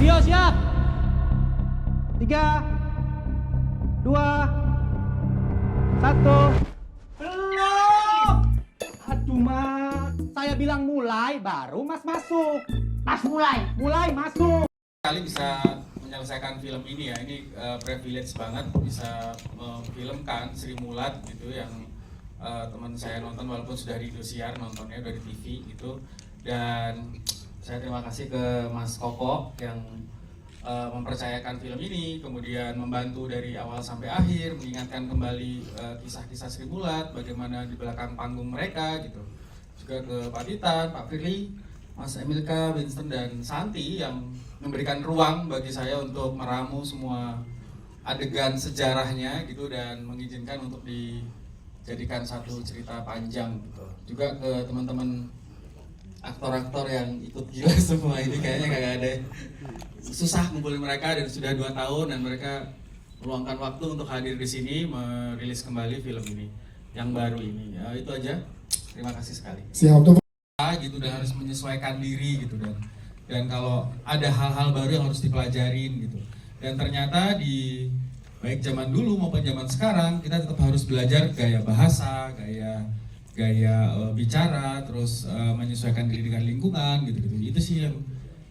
Video siap. 3, 2, 1. Belum. Aduh mas, saya bilang mulai baru mas masuk. Mas mulai masuk. Kali bisa menyelesaikan film ini ya, ini privilege banget bisa memfilmkan Sri Mulat gitu yang teman saya nonton walaupun sudah di Indosiar, nontonnya udah di TV gitu. Dan saya terima kasih ke Mas Koko yang mempercayakan film ini, kemudian membantu dari awal sampai akhir, mengingatkan kembali kisah-kisah Sri Mulat, bagaimana di belakang panggung mereka gitu. Juga ke Pak Titan, Pak Firly, Mas Emilka, Winston, dan Santi yang memberikan ruang bagi saya untuk meramu semua adegan sejarahnya gitu dan mengizinkan untuk dijadikan satu cerita panjang gitu. Juga ke teman-teman aktor-aktor yang ikut gila semua ini, kayaknya nggak ada, susah ngumpulin mereka dan sudah 2 tahun dan mereka meluangkan waktu untuk hadir di sini merilis kembali film ini yang baru ini. Ya, itu aja. Terima kasih sekali. Siap tuh. Gitu dan harus menyesuaikan diri gitu dan kalau ada hal-hal baru yang harus dipelajarin gitu. Dan ternyata di baik zaman dulu maupun zaman sekarang kita tetap harus belajar gaya bahasa, gaya bicara, terus menyesuaikan diri dengan lingkungan gitu-gitu. Itu sih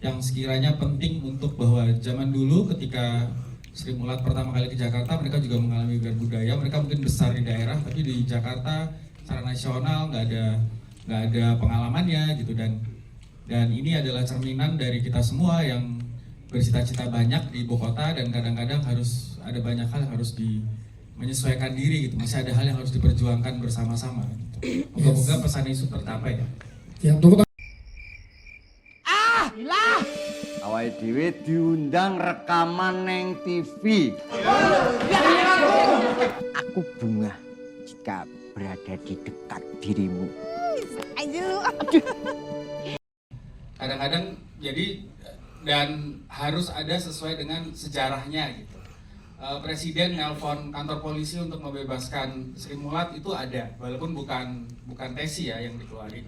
yang sekiranya penting untuk bahwa zaman dulu ketika Sri Mulat pertama kali ke Jakarta, mereka juga mengalami gegar budaya. Mereka mungkin besar di daerah, tapi di Jakarta secara nasional nggak ada pengalamannya gitu. Dan ini adalah cerminan dari kita semua yang bercita-cita banyak di ibu kota dan kadang-kadang harus ada banyak hal yang harus menyesuaikan diri gitu. Masih ada hal yang harus diperjuangkan bersama-sama. Moga-moga pesan itu tercapai ya. Yang tunggu. Hilah. Awake dhewe diundang rekaman neng TV. Aku bunga jika berada di dekat dirimu. Kadang-kadang jadi dan harus ada sesuai dengan sejarahnya gitu. Presiden nelpon kantor polisi untuk membebaskan Sri Mulat itu ada, walaupun bukan tesi ya yang dikeluarin.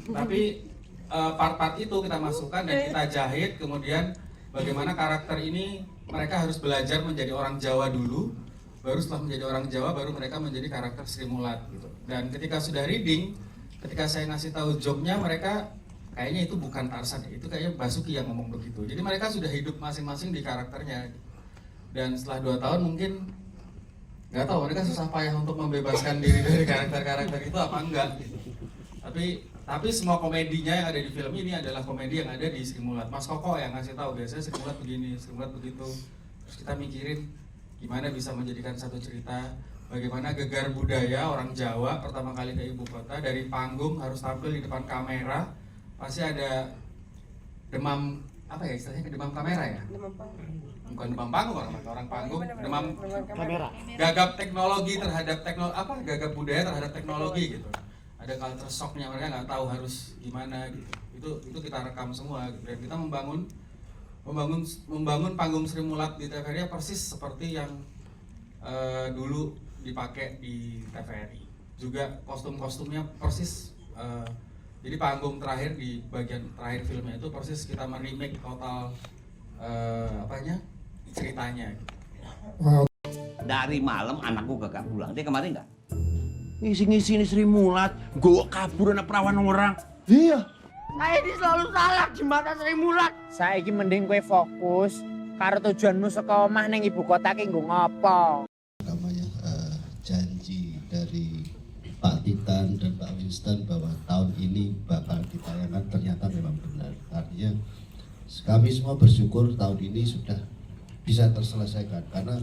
Tapi part-part itu kita masukkan dan kita jahit, kemudian bagaimana karakter ini mereka harus belajar menjadi orang Jawa dulu, baru setelah menjadi orang Jawa baru mereka menjadi karakter Sri Mulat gitu. Dan ketika sudah reading, ketika saya ngasih tahu jobnya, mereka kayaknya itu bukan Tarsan, itu kayaknya Basuki yang ngomong begitu. Jadi mereka sudah hidup masing-masing di karakternya. Dan setelah 2 tahun mungkin nggak tahu mereka susah payah untuk membebaskan diri dari karakter-karakter itu apa enggak gitu. Tapi semua komedinya yang ada di film ini adalah komedi yang ada di Sri Mulat. Mas Koko yang ngasih tahu biasanya Sri Mulat begini, Sri Mulat begitu. Terus kita mikirin gimana bisa menjadikan satu cerita, bagaimana gegar budaya orang Jawa pertama kali ke ibu kota, dari panggung harus tampil di depan kamera, pasti ada demam apa ya istilahnya, demam kamera ya? Bukan demam panggung, orang panggung, demam kamera. Gagap teknologi terhadap gagap budaya terhadap teknologi gitu. Ada culture shocknya, mereka nggak tahu harus gimana gitu. Itu kita rekam semua gitu. Dan kita membangun panggung Sri Mulat di TVRI persis seperti yang dulu dipakai di TVRI. Juga kostum-kostumnya persis. Jadi panggung terakhir di bagian terakhir filmnya itu persis kita meremake total ceritanya. Wow. Dari malam anakku gak pulang. Dia kemarin nggak? Ngisi-ngisi Sri Mulat, gue kabur anak perawan orang. Iya. Saya ini selalu salah di mata Sri Mulat. Saya ini mending kowe fokus karo tujuanmu saka omah ning ibu kota ki nggo ngopo. Namanya janji dari Pak Titan dan Pak Winston bahwa tahun ini bakal ditayangkan, ternyata memang benar. Artinya kami semua bersyukur tahun ini sudah bisa terselesaikan karena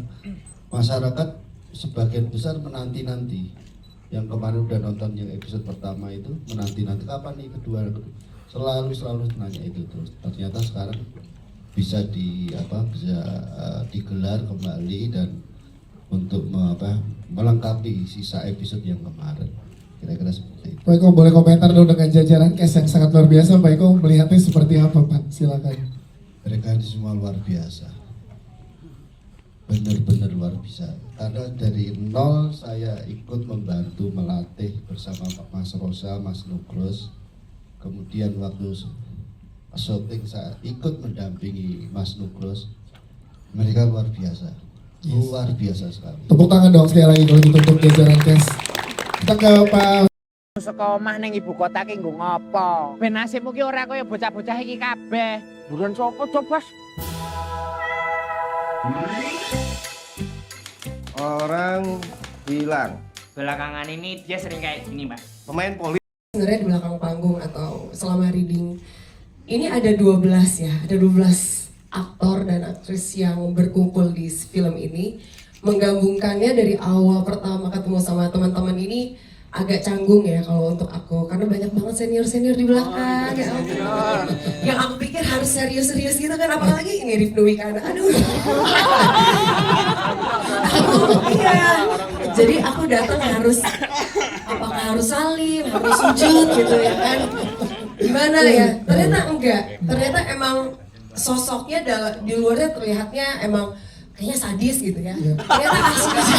masyarakat sebagian besar menanti-nanti. Yang kemarin udah nonton yang episode pertama itu menanti-nanti kapan nih kedua, selalu nanya itu terus. Ternyata sekarang bisa digelar kembali dan untuk melengkapi sisa episode yang kemarin. Kira-kira seperti itu. Pak Iko boleh komentar dong dengan jajaran cast yang sangat luar biasa. Pak Iko melihatnya seperti apa Pak? Silakan. Mereka ini semua luar biasa. Benar-benar luar biasa. Karena dari nol saya ikut membantu melatih bersama Pak Mas Rosa, Mas Nugros. Kemudian waktu syuting saat ikut mendampingi Mas Nugros, mereka luar biasa. Luar biasa sekali. Tepuk tangan dong sekali lagi kalau gitu untuk jajaran cast. Kita ke Pak Saka omah ning ibu kota ki nggo ngopo? Ben nasibmu ki ora kaya bocah-bocah iki kabeh. Buruan sapa, Cok, Bos? Orang bilang Belakangan ini dia sering kayak gini, Mbak. pemain poli Sebenarnya di belakang panggung atau selama reading ini ada 12 ya, ada 12 aktor dan aktris yang berkumpul di film ini. Menggabungkannya dari awal pertama ketemu sama teman-teman ini agak canggung ya kalau untuk aku, karena banyak banget senior-senior di belakang ya ampun. Yang aku pikir harus serius-serius gitu kan, apalagi ini Rifnu Wikana, aduh. Iya, jadi aku datang harus, apakah harus salim, harus sujud gitu ya kan, gimana ya, ternyata enggak, ternyata emang sosoknya di luarnya terlihatnya emang kayaknya sadis gitu ya, ternyata aslinya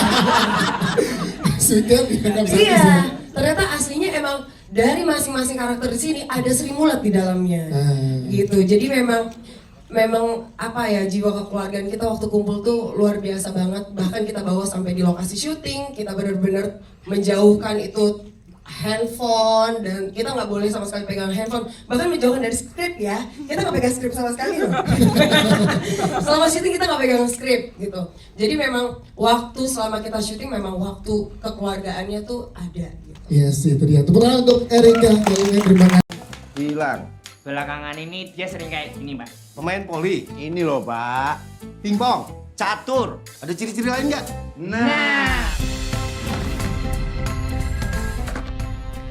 iya, ternyata aslinya emang dari masing-masing karakter di sini ada Sri Mulat di dalamnya, gitu. Jadi memang apa ya, jiwa kekeluargaan kita waktu kumpul tuh luar biasa banget. Bahkan kita bawa sampai di lokasi syuting, kita benar-benar menjauhkan itu handphone, dan kita nggak boleh sama sekali pegang handphone, bahkan menjauhkan dari skrip ya, kita nggak pegang skrip sama sekali loh. Selama syuting kita nggak pegang skrip gitu. Jadi memang waktu selama kita syuting memang waktu kekeluargaannya tuh ada gitu. Yes, itu dia. Tepuk tangan untuk Erika. Terima kasih. bilang Belakangan ini dia sering kayak gini, Mbak. pemain poli ini loh Pak, pingpong, catur, ada ciri-ciri lain nggak? Nah,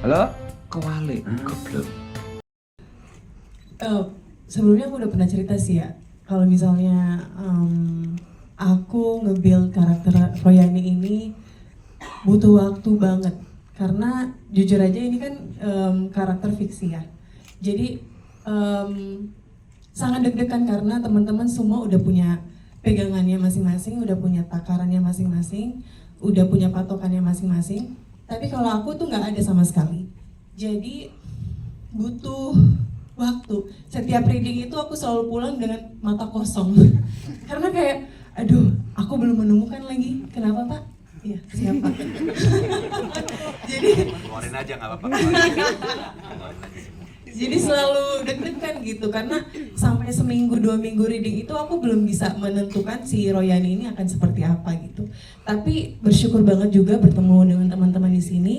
Halo? Kewalik, goblok. Sebelumnya aku udah pernah cerita sih ya, kalau misalnya aku nge-build karakter Royani ini butuh waktu banget, karena jujur aja ini kan karakter fiksi ya, jadi sangat deg-degan karena teman-teman semua udah punya pegangannya masing-masing, udah punya takarannya masing-masing, udah punya patokannya masing-masing. Tapi kalau aku tuh nggak ada sama sekali, jadi butuh waktu. Setiap reading itu aku selalu pulang dengan mata kosong, karena kayak, aduh, aku belum menemukan lagi. Kenapa Pak? Iya, siapa? Jadi Keluarin aja nggak apa-apa. jadi selalu deg-degan gitu, karena sampai seminggu 2 minggu reading itu aku belum bisa menentukan si Royani ini akan seperti apa gitu. Tapi bersyukur banget juga bertemu dengan teman-teman di sini,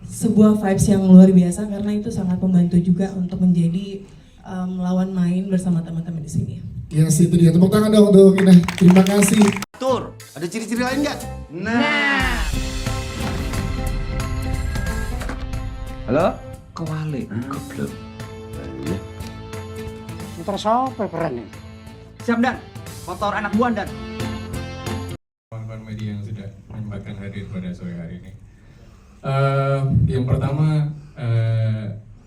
sebuah vibes yang luar biasa, karena itu sangat membantu juga untuk menjadi lawan main bersama teman-teman di sini. Yes, itu dia. Tepuk tangan dong untuk Ina. Terima kasih. Catur, ada ciri-ciri lain nggak? nah. Halo? Kewalik, goblok. Motor siapa keren nih? Siap Dan, motor anak buan Dan. Kawan-kawan media yang sudah menyempatkan hadir pada sore hari ini. Yang pertama,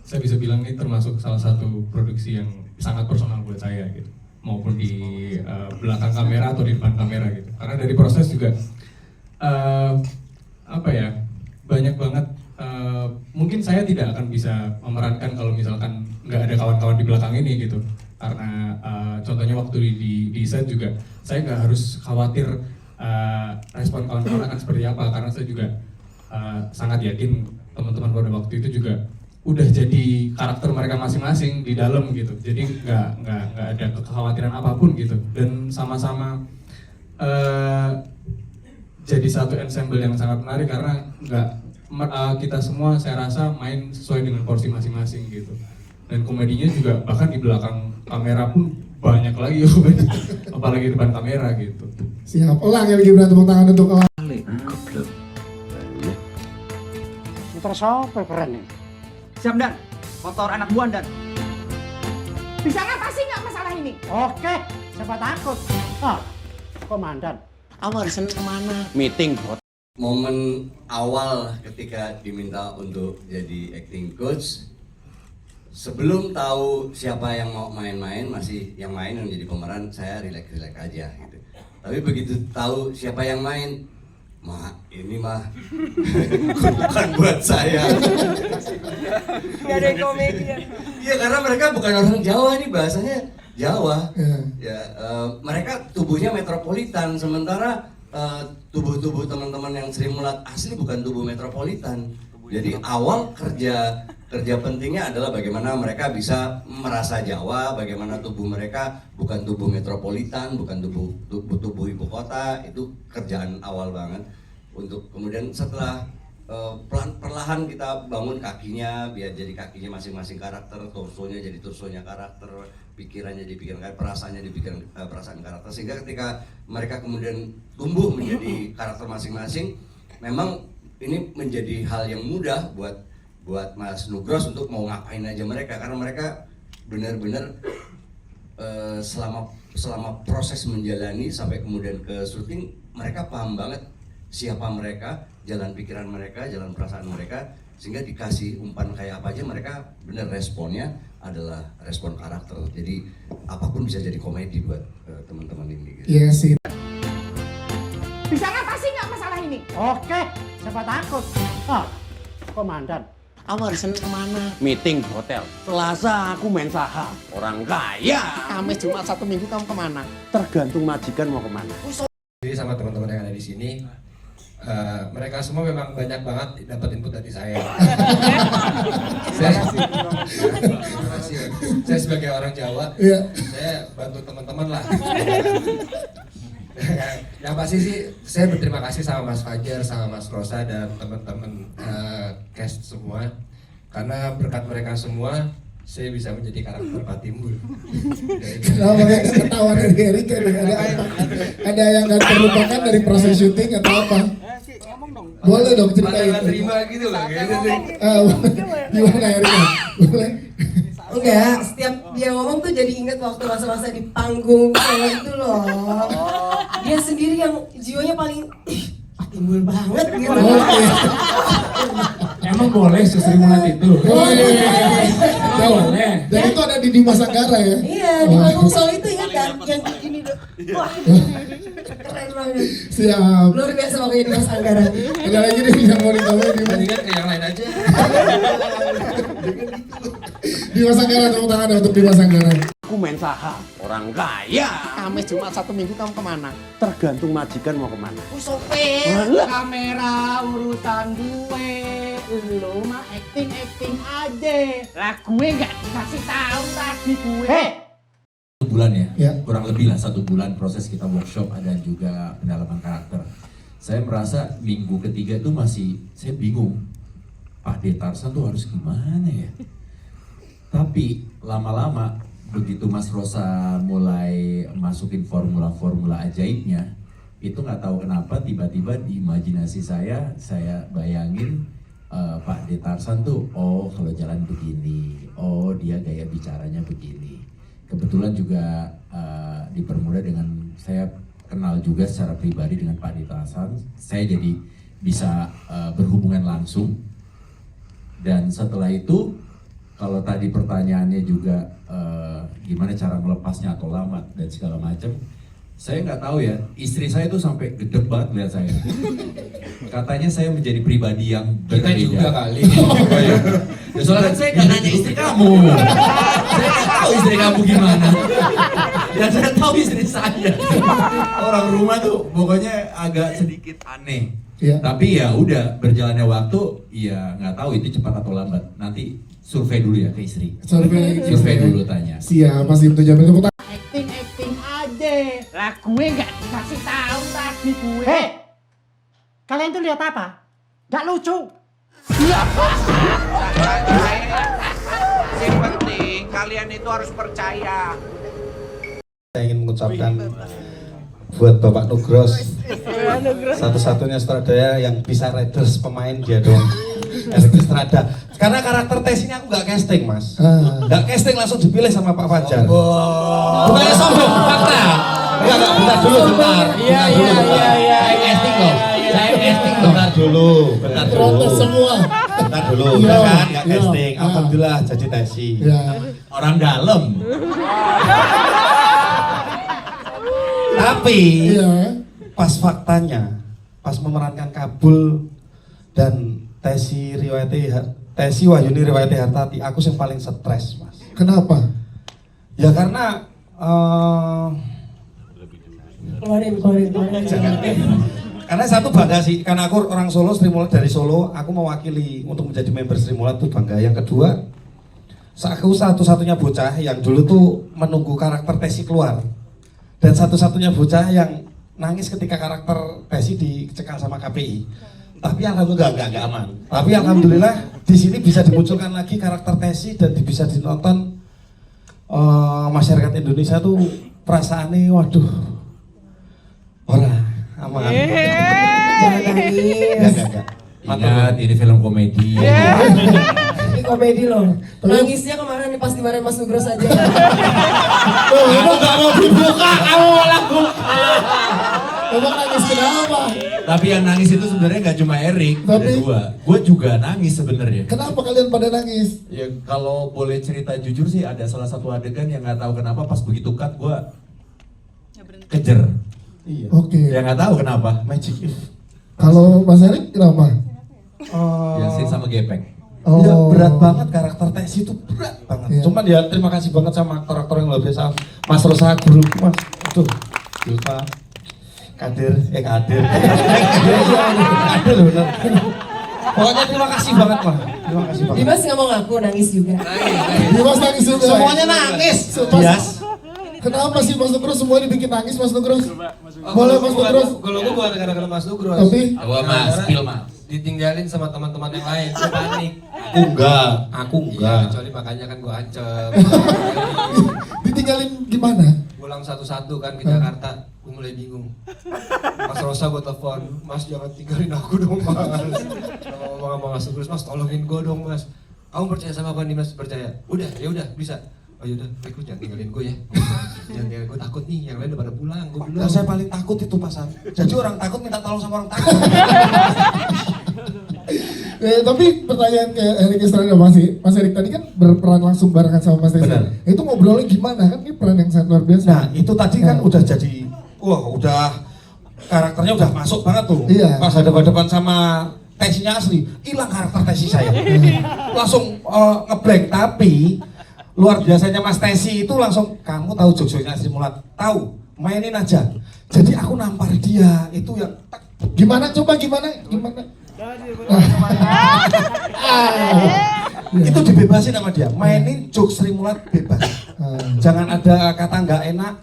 saya bisa bilang ini termasuk salah satu produksi yang sangat personal buat saya gitu, maupun di belakang kamera atau di depan kamera gitu. Karena dari proses juga apa ya, banyak banget. Mungkin saya tidak akan bisa memerankan kalau misalkan nggak ada kawan-kawan di belakang ini gitu. Karena contohnya waktu di set juga saya nggak harus khawatir respon kawan-kawan akan seperti apa, karena saya juga sangat yakin teman-teman pada waktu itu juga udah jadi karakter mereka masing-masing di dalam gitu. Jadi nggak ada kekhawatiran apapun gitu, dan sama-sama jadi satu ensemble yang sangat menarik, karena kita semua saya rasa main sesuai dengan porsi masing-masing gitu. Dan komedinya juga bahkan di belakang kamera pun banyak lagi, apalagi depan kamera gitu. Siap. Elang yang Gibran, tepuk tangan untuk Elang. Kewalik, goblok. Motor siapa keren nih? Siap Dan, motor anak buan Dan. Bisa ngatasi nggak masalah ini? Oke, siapa takut? Komandan. Awal Senin kemana? Meeting, bot. Momen awal ketika diminta untuk jadi acting coach, sebelum tahu siapa yang mau main-main, masih yang main yang jadi pemeran, saya rileks aja gitu. Tapi begitu tahu siapa yang main, "Ma, ini mah bukan buat saya." Gak ada komedi. Iya, karena mereka bukan orang Jawa, nih bahasanya Jawa. Ya, mereka tubuhnya metropolitan, sementara tubuh-tubuh teman-teman yang Sri Mulat asli bukan tubuh metropolitan. Jadi awal kerja pentingnya adalah bagaimana mereka bisa merasa Jawa, bagaimana tubuh mereka bukan tubuh metropolitan, bukan tubuh ibu kota. Itu kerjaan awal banget. Untuk kemudian setelah perlahan kita bangun kakinya biar jadi kakinya masing-masing karakter, torsonya jadi torsonya karakter, pikirannya jadi pikiran karakter, perasaannya jadi perasaan karakter, sehingga ketika mereka kemudian tumbuh menjadi karakter masing-masing, memang ini menjadi hal yang mudah buat Mas Nugros untuk mau ngapain aja mereka, karena mereka benar-benar selama proses menjalani sampai kemudian ke syuting, mereka paham banget siapa mereka, jalan pikiran mereka, jalan perasaan mereka, sehingga dikasih umpan kayak apa aja mereka bener responnya adalah respon karakter. Jadi apapun bisa jadi komedi buat teman-teman ini gitu. Iya sih. Bisa ngatasi nggak masalah ini? Oke, siapa takut? Ah, komandan. Kamu hari Senin kemana? Meeting di hotel. Selasa aku main saham. Orang kaya. Kamis, Jumat, Sabtu, Minggu kamu kemana? Tergantung majikan mau kemana. Jadi sama teman-teman yang ada di sini, mereka semua memang banyak banget dapat input dari saya. Saya sebagai orang Jawa, saya bantu teman-teman lah. Yang pasti sih saya berterima kasih sama Mas Fajar, sama Mas Rosa dan teman-teman cast semua, karena berkat mereka semua saya bisa menjadi karakter Pak Timbul. Kenapa kayak ketawa dari Erika? Ada yang nggak terlupakan dari proses syuting atau apa? Boleh dong ceritain. Terima gitu loh. Gimana Erika? Boleh? Enggak, setiap dia ngomong tuh jadi inget waktu masa-masa di panggung kayak itu loh. Dia sendiri yang jiwanya paling timbul banget gitu. Emang boleh Sri Mulat itu? Boleh. Dan itu ada di Dimas Anggara ya? Iya, di panggung soal itu ingat kan? Yang gini dong. Wah, keren banget. Siap. Luar biasa pokoknya Dimas Anggara. Ada lagi deh yang mau ditambahin Dimas. Mendingan ke yang lain aja. Dimas Anggara, tepuk tangan untuk Dimas Anggara. Aku main saham. Orang kaya. Kamis, Jumat, Sabtu, Minggu kamu kemana? Tergantung majikan mau kemana. Kamera urusan gue, lo mah acting aja. Lah gue nggak dikasih tahu tadi gue. Bulan ya, kurang lebih lah 1 bulan proses kita workshop, ada juga pendalaman karakter. Saya merasa minggu ketiga itu masih, saya bingung, Pak D. Tarsan tuh harus gimana ya. Tapi lama-lama begitu Mas Rosa mulai masukin formula-formula ajaibnya, itu nggak tahu kenapa tiba-tiba di imajinasi saya bayangin Pak D. Tarsan tuh, oh kalau jalan begini, oh dia gaya bicaranya begini. Kebetulan juga dipermudah dengan saya kenal juga secara pribadi dengan Pak D. Tarsan, saya jadi bisa berhubungan langsung. Dan setelah itu, kalau tadi pertanyaannya juga gimana cara melepasnya atau lama dan segala macam, saya nggak tahu ya, istri saya tuh sampai gedeg banget lihat saya. Katanya saya menjadi pribadi yang berbeda. Kita juga kali. Ya, soalnya kan saya nggak nanya istri kamu. Saya nggak tahu istri kamu gimana. Dan saya tahu istri saya. Orang rumah tuh pokoknya agak sedikit aneh. Tapi ya udah, berjalannya waktu, ya nggak tahu itu cepat atau lambat. Nanti survei dulu ya ke istri. Survei dulu tanya. Siap, pasti itu jamin tepuk tangan. Acting aja. Lah gue nggak dikasih tahu tadi gue. Kalian tuh lihat apa? Nggak lucu. Yang penting kalian itu harus percaya. Saya ingin mengucapkan buat Bapak Nugros, satu-satunya sutradara yang bisa riders pemain dia dong. Strada. Karena karakter tes ini aku nggak casting mas, nggak casting langsung dipilih sama Pak Fajar. Bukannya sombong, fakta. Enggak, bentar dulu, bentar. Iya. Saya casting loh. Bentar dulu. Protes semua. Bentar dulu, ya kan, nggak casting. Alhamdulillah jadi tesi. Orang dalam. Tapi pas faktanya pas memerankan Kabul dan Tesi Wahyuni Riwayati Hartati, aku yang paling stres, Mas. Kenapa? Ya karena Keluarin. karena satu bangga sih, karena aku orang Solo, Sri Mulat dari Solo, aku mewakili untuk menjadi member Sri Mulat tuh bangga. Yang kedua, aku satu-satunya bocah yang dulu tuh menunggu karakter Tesi keluar, dan satu-satunya bocah yang nangis ketika karakter Tesi dicekal sama KPI. Tapi alhamdulillah nggak aman. Tapi alhamdulillah di sini bisa dimunculkan lagi karakter Tesi dan bisa ditonton masyarakat Indonesia tuh perasaannya, waduh, aman. Jangan nangis. Ingat, ini film komedi. Ini komedi loh. Nangisnya kemarin nih pas dimarahin Mas Nugros aja. Aku nggak mau dibuka, kamu malah buka. Emang nangis kenapa? Tapi yang nangis itu sebenarnya nggak cuma Erik, ada dua. Gue juga nangis sebenarnya. Kenapa kalian pada nangis? Ya kalau boleh cerita jujur sih, ada salah satu adegan yang nggak tahu kenapa pas begitu cut gue kejer. Iya. Oke. Ya nggak tahu kenapa. Magic if. Kalau Mas Erik kenapa? Ya sih sama gepeng. Ya, berat banget karakter Tesi itu, berat banget. Iya. Cuman ya terima kasih banget sama aktor-aktor yang luar biasa. Mas Rosa Guru, Mas. Aduh, Yulta, Kadir. Kadir bener. Pokoknya terima kasih banget lah. Terima kasih banget. Dimas nggak mau ngaku nangis juga. Dimas nangis juga. Semuanya nangis. Dias. Kenapa sih Mas Nugros semua dibikin nangis, Mas Nugros? Boleh Mas Nugros? Kalau gue bukan gara-gara Mas Nugros. Tapi? Mas, skill Mas. Ditinggalin sama teman-teman yang lain, gue panik. Aku enggak. Iya, kecuali makanya kan gue ancam. Ditinggalin gimana? Pulang satu-satu kan ke Jakarta, gue mulai bingung. Mas Rosa gue telepon, Mas jangan tinggalin aku dong Mas. Ngomong sama Mas Nugros, Mas tolongin gue dong Mas. Kamu percaya sama apa nih Mas? Percaya? Udah, ya udah bisa. Oh yaudah, baik lu jangan tinggalin gue ya. Jangan tinggalin gue, takut nih, yang lain udah pada pulang, gue belum. Nah, saya paling takut itu pasan. Jadi orang takut minta tolong sama orang takut. Tapi pertanyaan ke Erik Isran dan Mas Erik tadi kan berperan langsung barengan sama Mas Tesi. Itu ngobrolnya gimana? Kan ini peran yang sangat luar biasa. Nah itu tadi kan udah jadi, udah karakternya udah masuk banget tuh. Iya. Pas hadapan sama Tesinya asli, hilang karakter Tesi saya. Langsung ngeblank. Tapi luar biasanya Mas Tesi itu langsung, kamu tahu jokesnya Sri Mulat? Tahu, mainin aja. Jadi aku nampar dia, itu yang gimana coba gimana? Itu dibebasin sama dia, mainin jokes Sri Mulat bebas. Jangan ada kata nggak enak,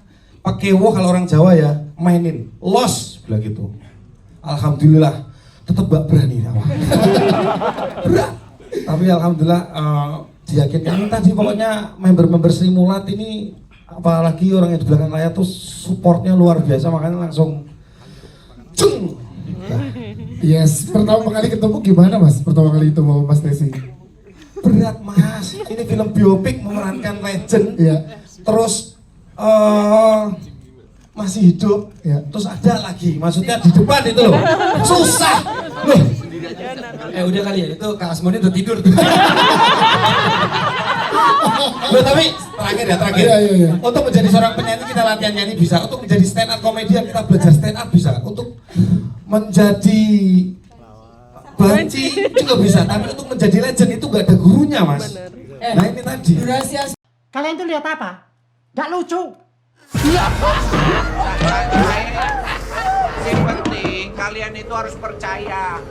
pakewo kalau orang Jawa ya, mainin, los, bilang gitu. Alhamdulillah, tetap gak berani sama. Berat. Tapi alhamdulillah diyakinkan tadi, pokoknya member-member Sri Mulat ini, apalagi orang yang di belakang layar tuh supportnya luar biasa, makanya langsung ceng. Yes, pertama kali ketemu gimana Mas? Pertama kali ketemu Mas Tesi? Berat Mas, ini film biopik memerankan legend. Iya. Terus masih hidup. Iya. Terus ada lagi, maksudnya di depan itu loh. Susah. Loh. Udah kali ya, itu Kak Asmoni udah tidur tuh. Loh, tapi terakhir. Iya. Untuk menjadi seorang penyanyi kita latihan nyanyi bisa. Untuk menjadi stand up komedian kita belajar stand up bisa. Untuk menjadi banci juga bisa. Tapi untuk menjadi legend itu gak ada gurunya Mas. Nah ini tadi. Kalian tuh lihat apa? Gak lucu. Yang penting kalian itu harus percaya